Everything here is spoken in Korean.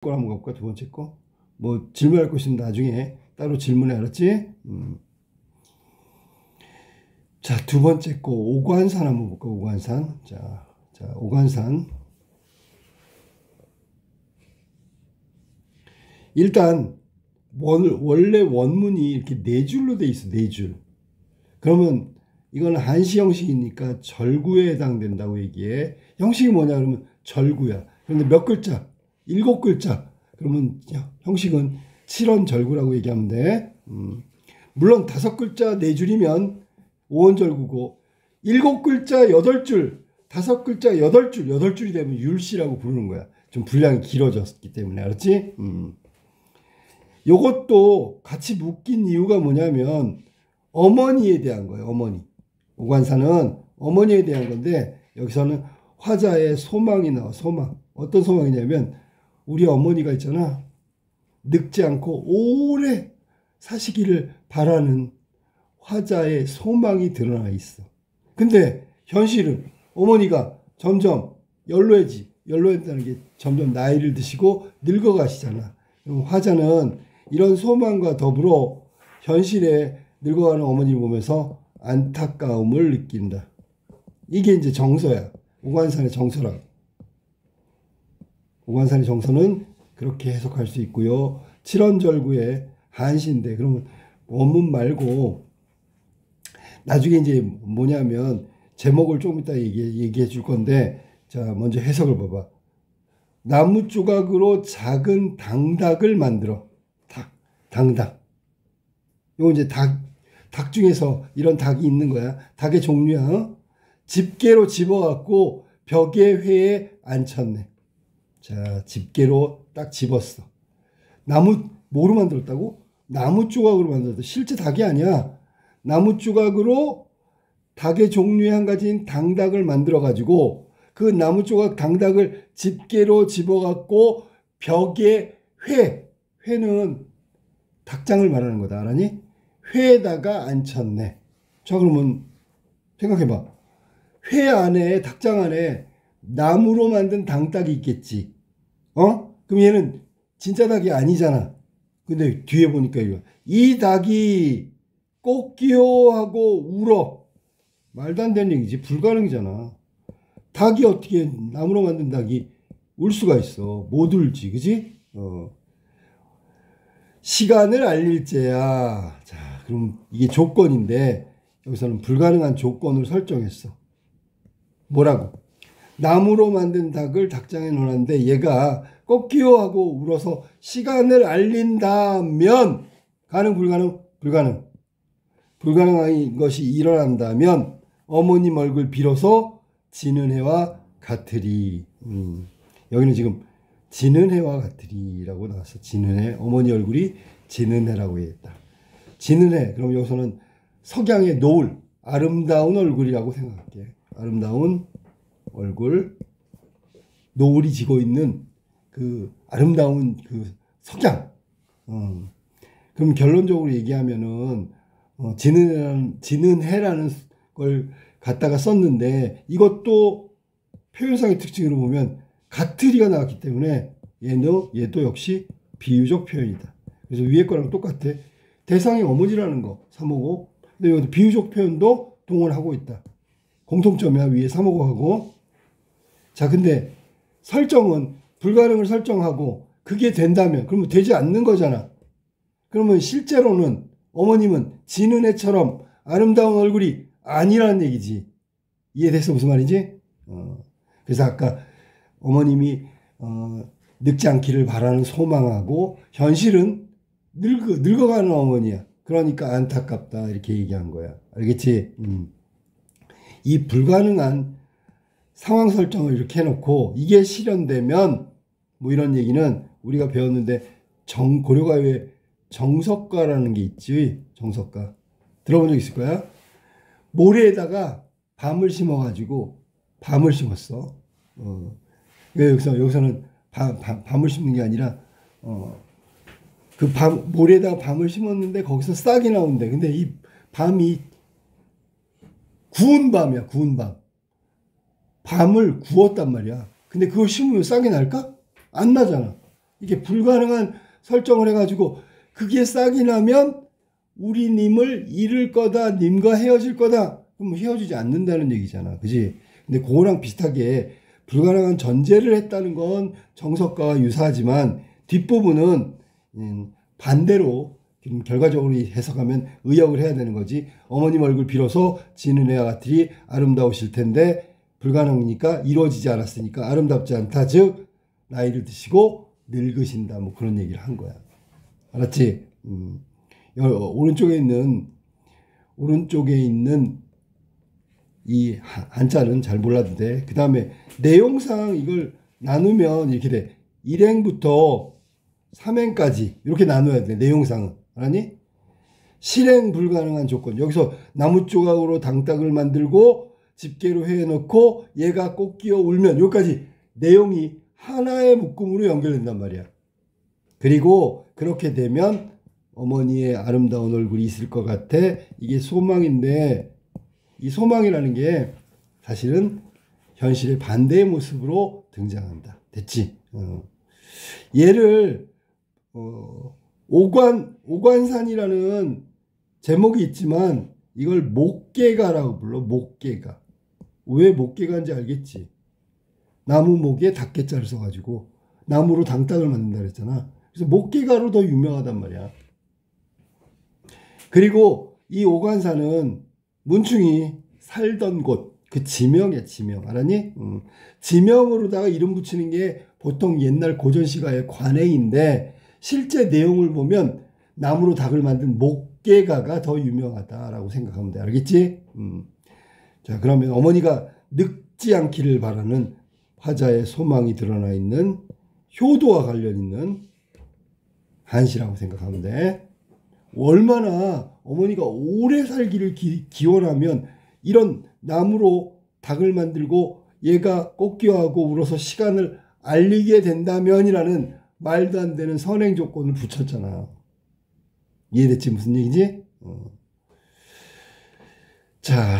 거 한번 가볼까? 두 번째 거. 뭐 질문할 거 있으면 나중에 따로 질문해. 알았지? 자, 두 번째 거 오관산 한번 볼까? 오관산. 자, 오관산. 일단 원래 원문이 이렇게 네 줄로 돼 있어. 네 줄. 그러면 이거는 한시 형식이니까 절구에 해당된다고 얘기해. 형식이 뭐냐 그러면 절구야. 그런데 몇 글자? 7글자. 그러면 형식은 7원 절구라고 얘기하면 돼. 물론 5글자 4줄이면 5원 절구고 7글자 8줄 5글자 8줄 8줄이 되면 율시라고 부르는 거야. 좀 분량이 길어졌기 때문에. 알았지? 요것도 같이 묶인 이유가 뭐냐면 어머니에 대한 거예요. 어머니. 오관산은 어머니에 대한 건데 여기서는 화자의 소망이 나와. 소망. 어떤 소망이냐면 우리 어머니가 있잖아. 늙지 않고 오래 사시기를 바라는 화자의 소망이 드러나 있어. 근데 현실은 어머니가 점점 연로해진다는 게 점점 나이를 드시고 늙어가시잖아. 그럼 화자는 이런 소망과 더불어 현실에 늙어가는 어머니를 보면서 안타까움을 느낀다. 이게 이제 정서야. 오관산의 정서라고. 오관산의 정서는 그렇게 해석할 수 있고요. 칠원절구의 한시인데 그러면 원문 말고 나중에 이제 뭐냐면 제목을 조금 이따 얘기해 줄 건데 자 먼저 해석을 봐봐. 나무 조각으로 작은 당닭을 만들어. 당닭. 이거 이제 닭 중에서 이런 닭이 있는 거야. 닭의 종류야. 어? 집게로 집어갖고 벽에 회에 앉혔네. 자, 집게로 딱 집었어. 뭐로 만들었다고? 나무 조각으로 만들었다. 실제 닭이 아니야. 나무 조각으로 닭의 종류의 한 가지인 당닭을 만들어가지고 그 나무 조각 당닭을 집게로 집어갖고 벽에 회는 닭장을 말하는 거다. 알았니? 회에다가 앉혔네. 자, 그러면 생각해봐. 회 안에, 닭장 안에 나무로 만든 당닭이 있겠지. 그럼 얘는 진짜 닭이 아니잖아. 근데 뒤에 보니까 이 닭이 꽃기호 하고 울어. 말도 안 되는 얘기지. 불가능이잖아. 닭이 어떻게 나무로 만든 닭이 울 수가 있어. 못 울지. 그지? 시간을 알릴제야. 자, 그럼 이게 조건인데 여기서는 불가능한 조건을 설정했어. 뭐라고? 나무로 만든 닭을 닭장에 넣었는데 얘가 꺾기호하고 울어서 시간을 알린다면 가능 불가능? 불가능. 불가능한 것이 일어난다면 어머님 얼굴 비로소 지는 해와 같으리. 여기는 지금 지는 해와 같으리라고 나왔어. 지는 해. 어머니 얼굴이 지는 해라고 했다. 지는 해. 그럼 여기서는 석양의 노을, 아름다운 얼굴이라고 생각할게. 아름다운 얼굴, 노을이 지고 있는 그 아름다운 그 석양. 그럼 결론적으로 얘기하면은 지는 해라는 걸 갖다가 썼는데 이것도 표현상의 특징으로 보면 같으리가 나왔기 때문에 얘도 역시 비유적 표현이다. 그래서 위에 거랑 똑같아. 대상이 어머니라는 거 355. 근데 여기 비유적 표현도 동원하고 있다. 공통점이야. 위에 355하고. 자, 근데 설정은 불가능을 설정하고 그게 된다면 그러면 되지 않는 거잖아. 그러면 실제로는 어머님은 지는 해처럼 아름다운 얼굴이 아니라는 얘기지. 이해됐어? 무슨 말이지? 그래서 아까 어머님이 늙지 않기를 바라는 소망하고 현실은 늙어가는 어머니야. 그러니까 안타깝다 이렇게 얘기한 거야. 알겠지? 이 불가능한 상황 설정을 이렇게 해놓고 이게 실현되면 뭐 이런 얘기는 우리가 배웠는데 고려가요에 정석가라는 게 있지. 정석가. 들어본 적 있을 거야. 모래에다가 밤을 심어가지고 밤을 심었어. 여기서는 밤을 심는 게 아니라 모래에다가 밤을 심었는데 거기서 싹이 나온대. 근데 이 밤이 구운 밤이야. 구운 밤. 밤을 구웠단 말이야. 근데 그걸 심으면 싹이 날까? 안 나잖아. 이게 불가능한 설정을 해가지고 그게 싹이 나면 우리 님을 잃을 거다, 님과 헤어질 거다. 그럼 헤어지지 않는다는 얘기잖아. 그지? 근데 그거랑 비슷하게 불가능한 전제를 했다는 건 정석과와 유사하지만 뒷부분은 반대로 결과적으로 해석하면 의역을 해야 되는 거지. 어머님 얼굴 빌어서 지는 애와 같으리 아름다우실 텐데 불가능이니까 이루어지지 않았으니까 아름답지 않다. 즉 나이를 드시고 늙으신다. 뭐 그런 얘기를 한 거야. 알았지? 오른쪽에 있는 이 한자는 잘 몰라도 돼. 그 다음에 내용상 이걸 나누면 이렇게 돼. 1행부터 3행까지 이렇게 나눠야 돼. 내용상은. 알았니? 실행 불가능한 조건. 여기서 나무 조각으로 당딱을 만들고 집게로 해놓고 얘가 꼭 끼어 울면 여기까지 내용이 하나의 묶음으로 연결된단 말이야. 그리고 그렇게 되면 어머니의 아름다운 얼굴이 있을 것 같아. 이게 소망인데 이 소망이라는 게 사실은 현실의 반대의 모습으로 등장한다. 됐지? 얘를 오관산이라는 제목이 있지만 이걸 목계가라고 불러. 목계가. 왜 목계가인지 알겠지? 나무 목에 닭개자를 써가지고 나무로 당딱을 만든다 그랬잖아. 그래서 목계가로 더 유명하단 말이야. 그리고 이 오관산은 문충이 살던 곳, 그 지명이야, 지명. 알았니? 지명으로다가 이름 붙이는 게 보통 옛날 고전시가의 관행인데 실제 내용을 보면 나무로 닭을 만든 목계가가 더 유명하다라고 생각하면 돼. 알겠지? 자, 그러면 어머니가 늙지 않기를 바라는 화자의 소망이 드러나 있는 효도와 관련 있는 한시라고 생각하면 돼. 얼마나 어머니가 오래 살기를 기원하면 이런 나무로 닭을 만들고 얘가 꽃기어하고 울어서 시간을 알리게 된다면이라는 말도 안 되는 선행 조건을 붙였잖아. 이해됐지? 무슨 얘기지? 자.